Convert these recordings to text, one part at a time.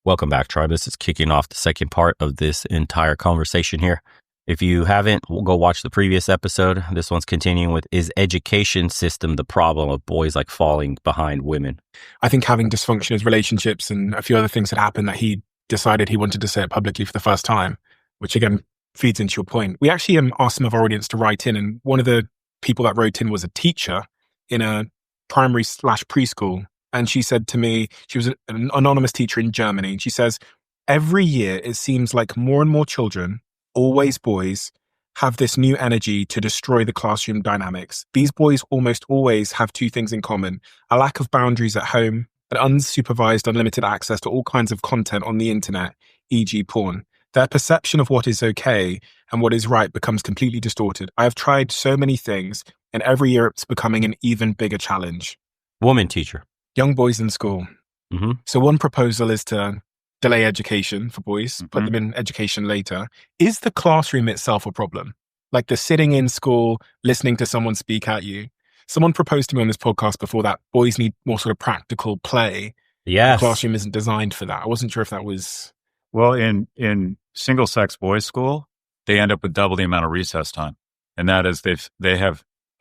Welcome back, Tribe. This is kicking off the second part of this entire conversation here. If you haven't, we'll go watch the previous episode. This one's continuing with, is education system the problem of boys like falling behind women? I think having dysfunctional relationships and a few other things had happened that he decided he wanted to say it publicly for the first time, which again feeds into your point. We actually asked some of our audience to write in, and one of the people that wrote in was a teacher in a primary/preschool. And she said to me, she was an anonymous teacher in Germany. And she says, every year it seems like more and more children, always boys, have this new energy to destroy the classroom dynamics. These boys almost always have two things in common: a lack of boundaries at home and unsupervised, unlimited access to all kinds of content on the internet, e.g. porn. Their perception of what is okay and what is right becomes completely distorted. I have tried so many things, and every year it's becoming an even bigger challenge. Woman teacher. Young boys in school. Mm-hmm. So one proposal is to delay education for boys, put them in education later. Is the classroom itself a problem? Like the sitting in school, listening to someone speak at you. Someone proposed to me on this podcast before that boys need more sort of practical play. Yes. The classroom isn't designed for that. I wasn't sure if that was... Well, in single-sex boys' school, they end up with double the amount of recess time. And that is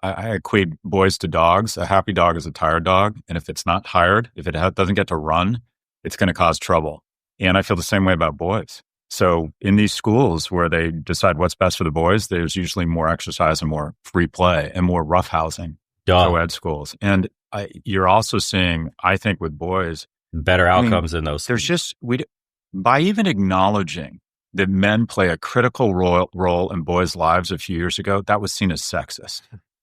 I equate boys to dogs. A happy dog is a tired dog. And if it's not tired, if it doesn't get to run, it's going to cause trouble. And I feel the same way about boys. So in these schools where they decide what's best for the boys, there's usually more exercise and more free play and more roughhousing. Co-ed schools. And you're also seeing, I think with boys, better outcomes in those. There's just, by even acknowledging that men play a critical role in boys' lives a few years ago, that was seen as sexist.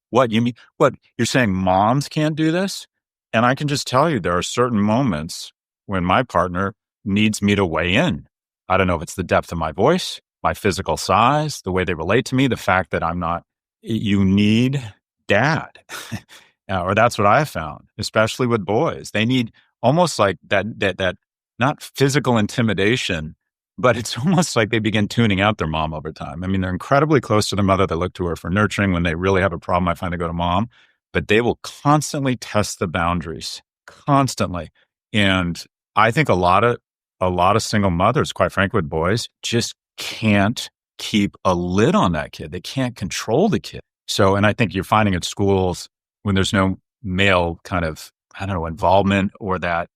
What you mean? What you're saying? Moms can't do this? And I can just tell you, there are certain moments when my partner needs me to weigh in. I don't know if it's the depth of my voice, my physical size, the way they relate to me, the fact that I'm not. You need dad, or that's what I have found, especially with boys. They need almost like that not physical intimidation, but it's almost like they begin tuning out their mom over time. I mean, they're incredibly close to their mother. They look to her for nurturing. When they really have a problem, I find they go to mom, but they will constantly test the boundaries, constantly. And I think a lot of single mothers, quite frankly, with boys, just can't keep a lid on that kid. They can't control the kid. So, and I think you're finding at schools when there's no male kind of, involvement or that.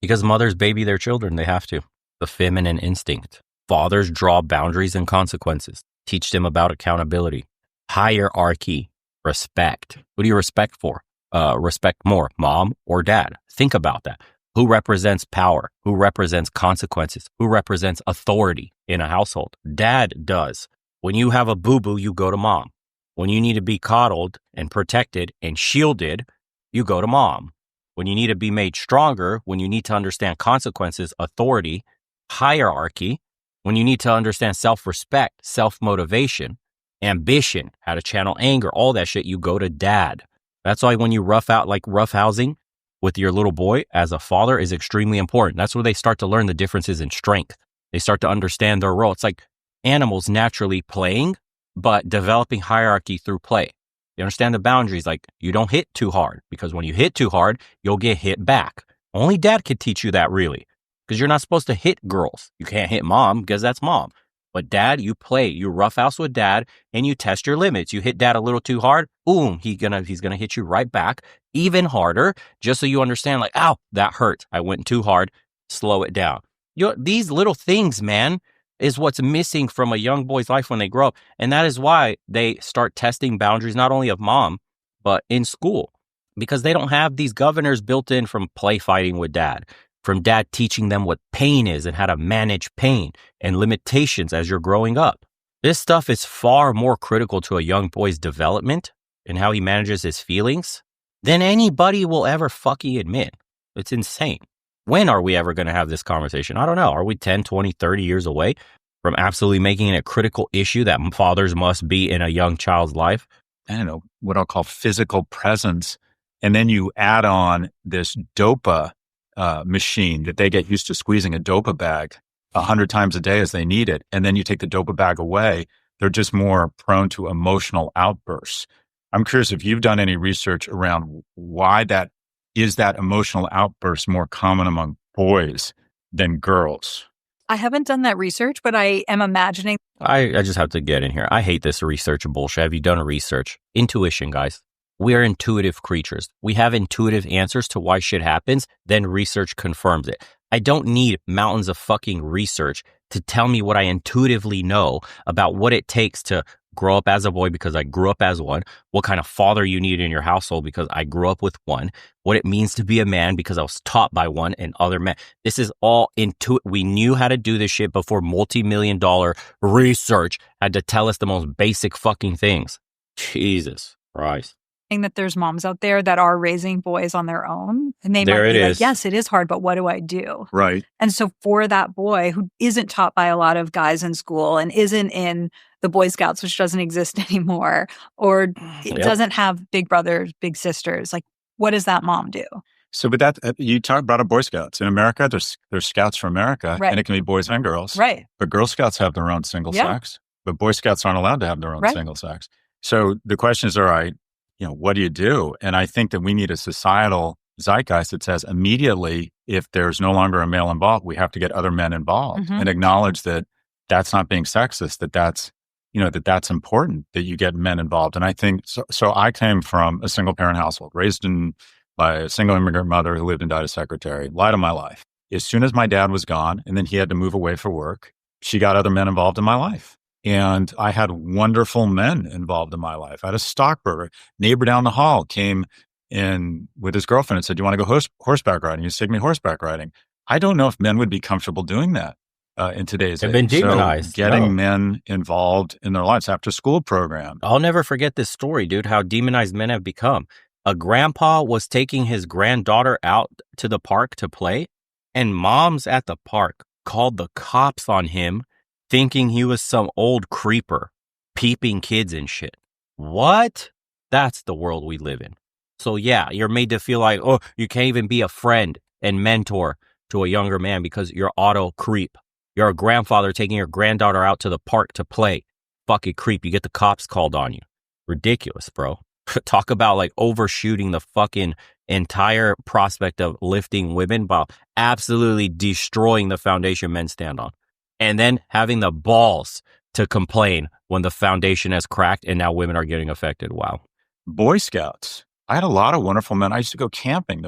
Because mothers baby their children, they have to. The feminine instinct. Fathers draw boundaries and consequences. Teach them about accountability, hierarchy, respect. Who do you respect for? Respect more, mom or dad? Think about that. Who represents power? Who represents consequences? Who represents authority in a household? Dad does. When you have a boo-boo, you go to mom. When you need to be coddled and protected and shielded, you go to mom. When you need to be made stronger, when you need to understand consequences, authority, hierarchy, when you need to understand self-respect, self-motivation, ambition, how to channel anger, all that shit, you go to dad. That's why when you roughhousing with your little boy as a father is extremely important. That's where they start to learn the differences in strength. They start to understand their role. It's like animals naturally playing, but developing hierarchy through play. You understand the boundaries, like you don't hit too hard, because when you hit too hard, you'll get hit back. Only dad could teach you that, really, because you're not supposed to hit girls. You can't hit mom because that's mom. But dad, you play, you roughhouse with dad and you test your limits. You hit dad a little too hard, boom, he's gonna hit you right back even harder, just so you understand, like, ow, that hurt. I went too hard. Slow it down. These little things, man, is what's missing from a young boy's life when they grow up. And that is why they start testing boundaries, not only of mom, but in school, because they don't have these governors built in from play fighting with dad, from dad teaching them what pain is and how to manage pain and limitations as you're growing up. This stuff is far more critical to a young boy's development and how he manages his feelings than anybody will ever fucking admit. It's insane. When are we ever going to have this conversation? I don't know. Are we 10, 20, 30 years away from absolutely making it a critical issue that fathers must be in a young child's life? I don't know, what I'll call physical presence. And then you add on this dopa machine that they get used to squeezing a dopa bag 100 times a day as they need it. And then you take the dopa bag away, they're just more prone to emotional outbursts. I'm curious if you've done any research around why that emotional outburst more common among boys than girls. I haven't done that research, but I am imagining. I just have to get in here. I hate this research bullshit. Have you done a research? Intuition, guys. We are intuitive creatures. We have intuitive answers to why shit happens, then research confirms it. I don't need mountains of fucking research to tell me what I intuitively know about what it takes to grow up as a boy because I grew up as one, what kind of father you need in your household because I grew up with one, what it means to be a man because I was taught by one and other men. This is all intuitive. We knew how to do this shit before multi-million-dollar research had to tell us the most basic fucking things. Jesus Christ. That there's moms out there that are raising boys on their own, and they There might it be like, is. yes, it is hard, but what do I do? Right. And so for that boy who isn't taught by a lot of guys in school and isn't in the Boy Scouts, which doesn't exist anymore, or it doesn't have big brothers, big sisters, like, what does that mom do? So, but that you talk about Boy Scouts in America. There's Scouts for America, Right. and it can be boys and girls. Right. But Girl Scouts have their own single Yeah. sex, but Boy Scouts aren't allowed to have their own Right. single sex. So the question is, all right, what do you do? And I think that we need a societal zeitgeist that says immediately, if there's no longer a male involved, we have to get other men involved Mhm. and acknowledge that that's not being sexist, that's important that you get men involved. And I think so I came from a single parent household, raised by a single immigrant mother who lived and died as secretary, light of my life. As soon as my dad was gone and then he had to move away for work, she got other men involved in my life. And I had wonderful men involved in my life. I had a stockbroker. Neighbor down the hall came in with his girlfriend and said, "Do you want to go horseback riding? You take me horseback riding." I don't know if men would be comfortable doing that in today's They've age. been demonized. So getting No. men involved in their lives, after school program. I'll never forget this story, dude, how demonized men have become. A grandpa was taking his granddaughter out to the park to play, and moms at the park called the cops on him, thinking he was some old creeper, peeping kids and shit. What? That's the world we live in. So yeah, you're made to feel like, oh, you can't even be a friend and mentor to a younger man because you're auto creep. You're a grandfather taking your granddaughter out to the park to play. Fucking creep. You get the cops called on you. Ridiculous, bro. Talk about like overshooting the fucking entire prospect of lifting women while absolutely destroying the foundation men stand on. And then having the balls to complain when the foundation has cracked and now women are getting affected. Wow. Boy Scouts. I had a lot of wonderful men. I used to go camping,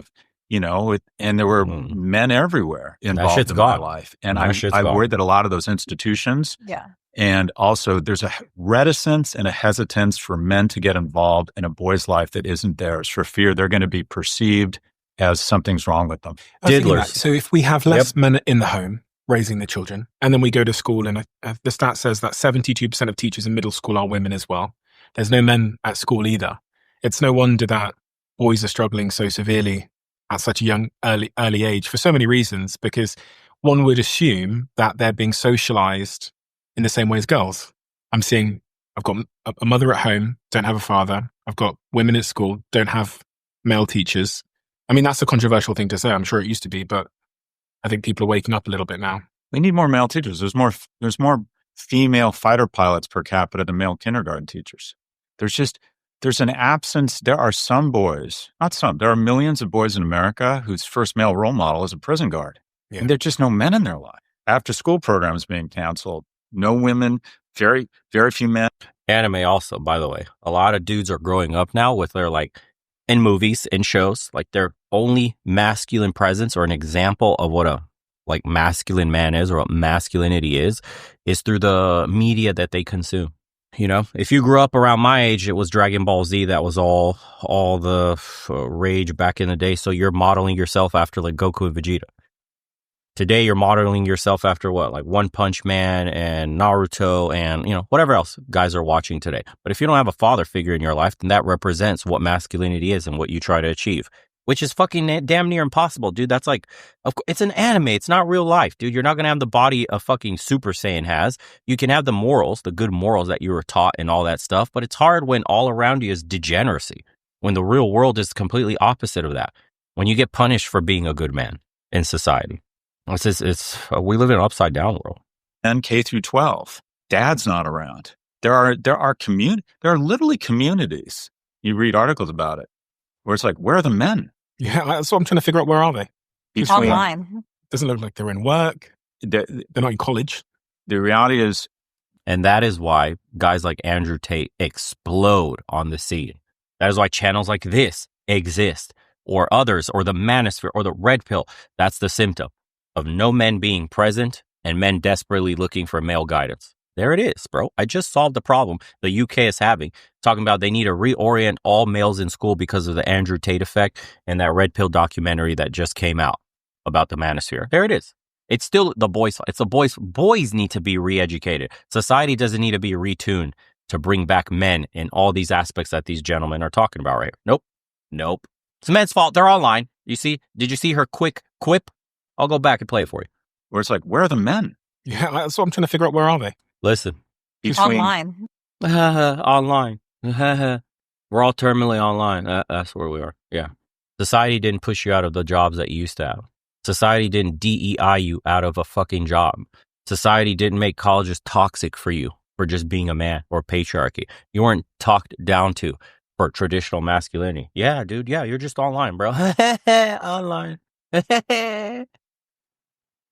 and there were men everywhere involved shit's in gone. my life. And That I shit's gone. worried that a lot of those institutions, Yeah. and also there's a reticence and a hesitance for men to get involved in a boy's life that isn't theirs, for fear they're going to be perceived as something's wrong with them. I was thinking Diddlers. that. So if we have less men in the home raising the children, and then we go to school, and the stat says that 72% of teachers in middle school are women as well. There's no men at school either. It's no wonder that boys are struggling so severely at such a young, early age for so many reasons, because one would assume that they're being socialized in the same way as girls. I've got a mother at home, don't have a father. I've got women at school, don't have male teachers. I mean, that's a controversial thing to say. I'm sure it used to be, but I think people are waking up a little bit now. We need more male teachers. There's more female fighter pilots per capita than male kindergarten teachers. There's an absence. There are some boys, not some, there are millions of boys in America whose first male role model is a prison guard. Yeah. And there are just no men in their life. After school programs being canceled, no women, very, very few men. Anime also, by the way. A lot of dudes are growing up now with their in movies and shows, their only masculine presence or an example of what a masculine man is or what masculinity is through the media that they consume. If you grew up around my age, it was Dragon Ball Z. That was all the rage back in the day. So you're modeling yourself after Goku and Vegeta. Today, you're modeling yourself after what? One Punch Man and Naruto and, whatever else guys are watching today. But if you don't have a father figure in your life, then that represents what masculinity is and what you try to achieve, which is fucking damn near impossible, dude. That's it's an anime. It's not real life, dude. You're not going to have the body a fucking Super Saiyan has. You can have the morals, the good morals that you were taught and all that stuff. But it's hard when all around you is degeneracy, when the real world is completely opposite of that, when you get punished for being a good man in society. We live in an upside down world. And K through 12, dad's not around. There are literally communities. You read articles about it where it's where are the men? Yeah, that's what I'm trying to figure out. Where are they? Between- Online. Doesn't look like they're in work. They're not in college. The reality is, and that is why guys like Andrew Tate explode on the scene. That is why channels like this exist, or others, or the manosphere, or the red pill. That's the symptom of no men being present and men desperately looking for male guidance. There it is, bro. I just solved the problem the UK is having, talking about they need to reorient all males in school because of the Andrew Tate effect and that red pill documentary that just came out about the manosphere. There it is. It's still the boys. It's the boys. Boys need to be re-educated. Society doesn't need to be retuned to bring back men in all these aspects that these gentlemen are talking about right here. Nope. It's men's fault. They're online. You see? Did you see her quick quip? I'll go back and play it for you. where it's like, where are the men? Yeah, that's what I'm trying to figure out. Where are they? Listen. Online. Online. We're all terminally online. That's where we are. Yeah. Society didn't push you out of the jobs that you used to have. Society didn't DEI you out of a fucking job. Society didn't make colleges toxic for you for just being a man or patriarchy. You weren't talked down to for traditional masculinity. Yeah, dude. Yeah, you're just online, bro. Online.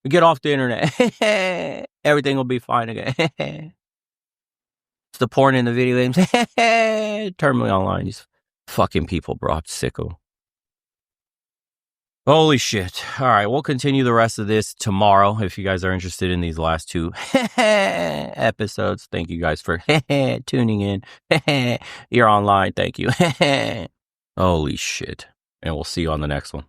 Get off the internet. Everything will be fine again. It's the porn in the video games. Terminally online. These fucking people, bro. I'm sick of them. Holy shit. All right, we'll continue the rest of this tomorrow if you guys are interested in these last two episodes. Thank you guys for tuning in. You're online. Thank you. Holy shit. And we'll see you on the next one.